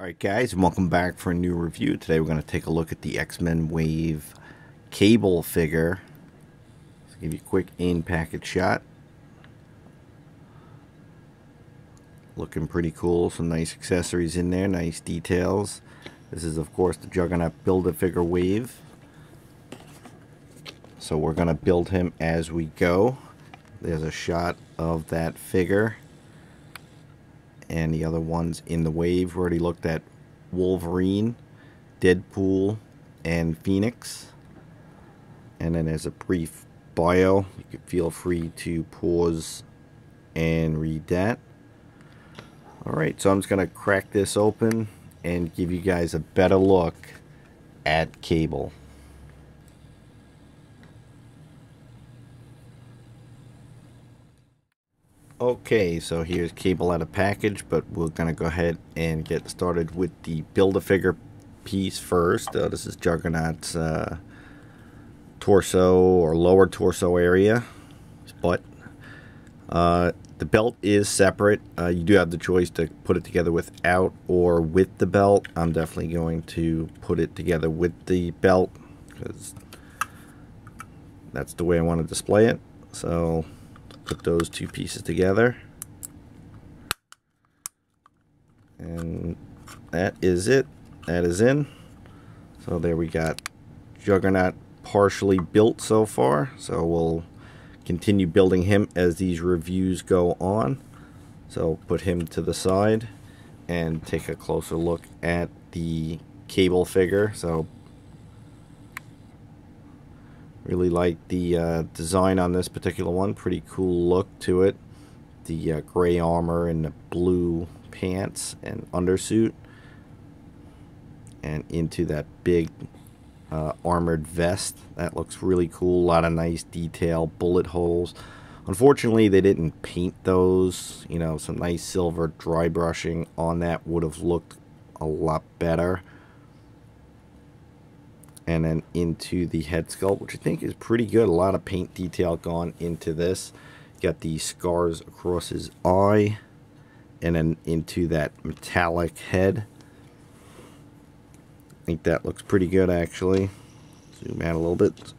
Alright guys, and welcome back for a new review. Today we're going to take a look at the X-Men Wave Cable figure. Let's give you a quick in-package shot. Looking pretty cool, some nice accessories in there, nice details. This is of course the Juggernaut Build-A-Figure Wave. So we're going to build him as we go. There's a shot of that figure. And the other ones in the wave. We already looked at Wolverine, Deadpool, and Phoenix. And then there's a brief bio. You can feel free to pause and read that. Alright, so I'm just going to crack this open and give you guys a better look at Cable. Okay, so here's Cable out of package, but we're going to go ahead and get started with the Build-A-Figure piece first. This is Juggernaut's torso or lower torso area, his butt. The belt is separate. You do have the choice to put it together without or with the belt. I'm definitely going to put it together with the belt because that's the way I want to display it. So put those two pieces together, and that is it. That is in. So there we got Juggernaut partially built so far, so we'll continue building him as these reviews go on. So put him to the side and take a closer look at the Cable figure. So really like the design on this particular one. Pretty cool look to it. The gray armor and the blue pants and undersuit. And into that big armored vest. That looks really cool. A lot of nice detail. Bullet holes. Unfortunately, they didn't paint those. You know, some nice silver dry brushing on that would have looked a lot better. And then into the head sculpt, which I think is pretty good. A lot of paint detail gone into this. Got these scars across his eye, and then into that metallic head. I think that looks pretty good, actually. Zoom out a little bit.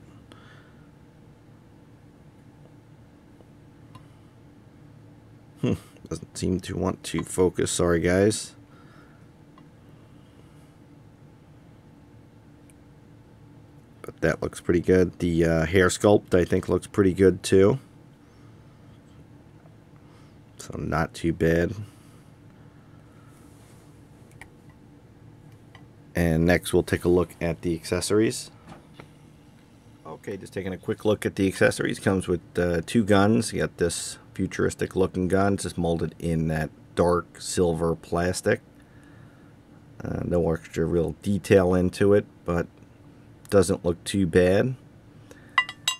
Doesn't seem to want to focus. Sorry, guys. But that looks pretty good. The hair sculpt, I think, looks pretty good too. So not too bad. And next we'll take a look at the accessories. Okay, just taking a quick look at the accessories. Comes with two guns. You got this futuristic looking gun, just molded in that dark silver plastic. No extra real detail into it, but doesn't look too bad.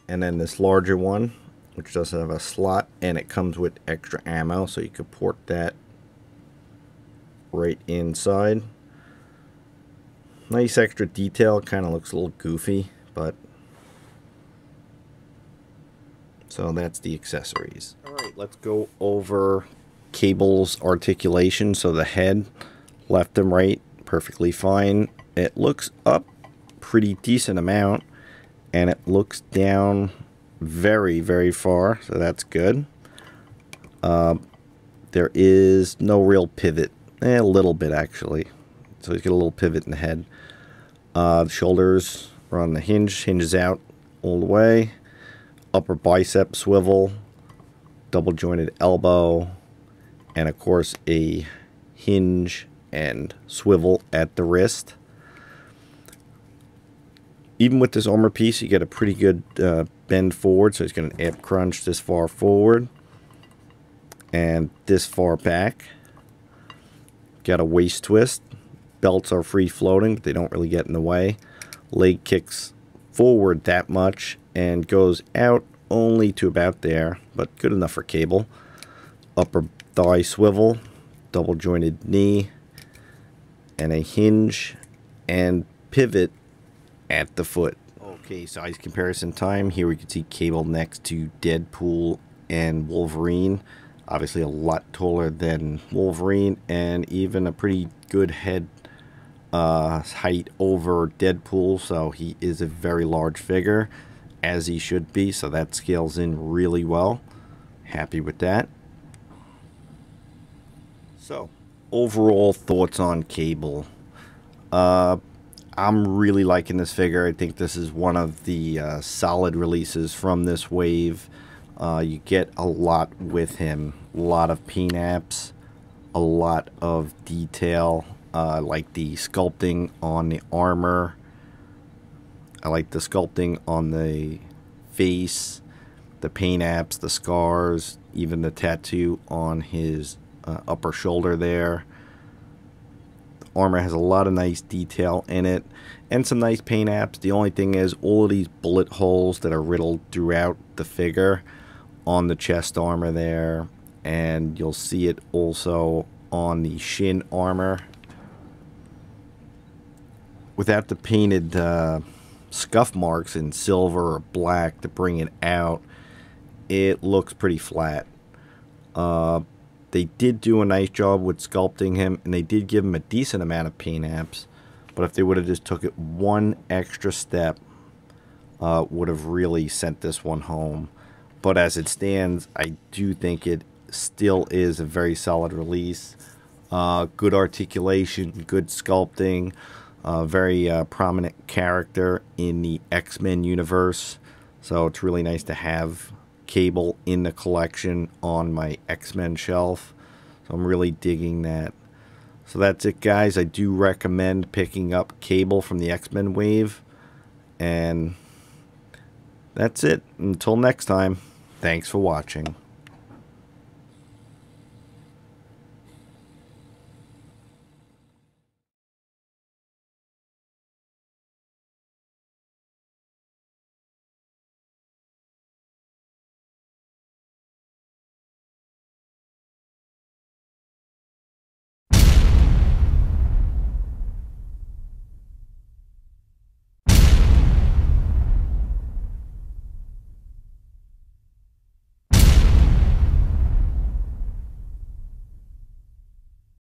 And then this larger one, which does have a slot, and it comes with extra ammo, so you could port that right inside. Nice extra detail. Kind of looks a little goofy, but so that's the accessories. Alright, let's go over Cable's articulation. So the head, left and right, perfectly fine. It looks up pretty decent amount, and it looks down very, very far, so that's good. There is no real pivot. A little bit, actually. So he's got a little pivot in the head. The shoulders are on the hinges out all the way. Upper bicep swivel, double jointed elbow, and of course a hinge and swivel at the wrist. Even with this armor piece, you get a pretty good bend forward. So he's got an ab crunch this far forward and this far back. Got a waist twist. Belts are free floating, but they don't really get in the way. Leg kicks forward that much and goes out only to about there, but good enough for Cable. Upper thigh swivel, double jointed knee, and a hinge and pivot at the foot. Okay, size comparison time. Here we can see Cable next to Deadpool and Wolverine. Obviously a lot taller than Wolverine, and even a pretty good head height over Deadpool, so he is a very large figure, as he should be, so that scales in really well. Happy with that. So, overall thoughts on Cable. I'm really liking this figure. I think this is one of the solid releases from this wave. You get a lot with him. A lot of paint-apps, a lot of detail, like the sculpting on the armor. I like the sculpting on the face, the paint-apps, the scars, even the tattoo on his upper shoulder there. Armor has a lot of nice detail in it and some nice paint apps. The only thing is all of these bullet holes that are riddled throughout the figure on the chest armor there, and you'll see it also on the shin armor. Without the painted scuff marks in silver or black to bring it out, it looks pretty flat. They did do a nice job with sculpting him, and they did give him a decent amount of paint apps. But if they would have just took it one extra step, would have really sent this one home. But as it stands, I do think it still is a very solid release. Good articulation, good sculpting, very prominent character in the X-Men universe. So it's really nice to have Cable in the collection on my X-Men shelf, so I'm really digging that. So that's it, guys. I do recommend picking up Cable from the X-Men wave, and that's it. Until next time, thanks for watching.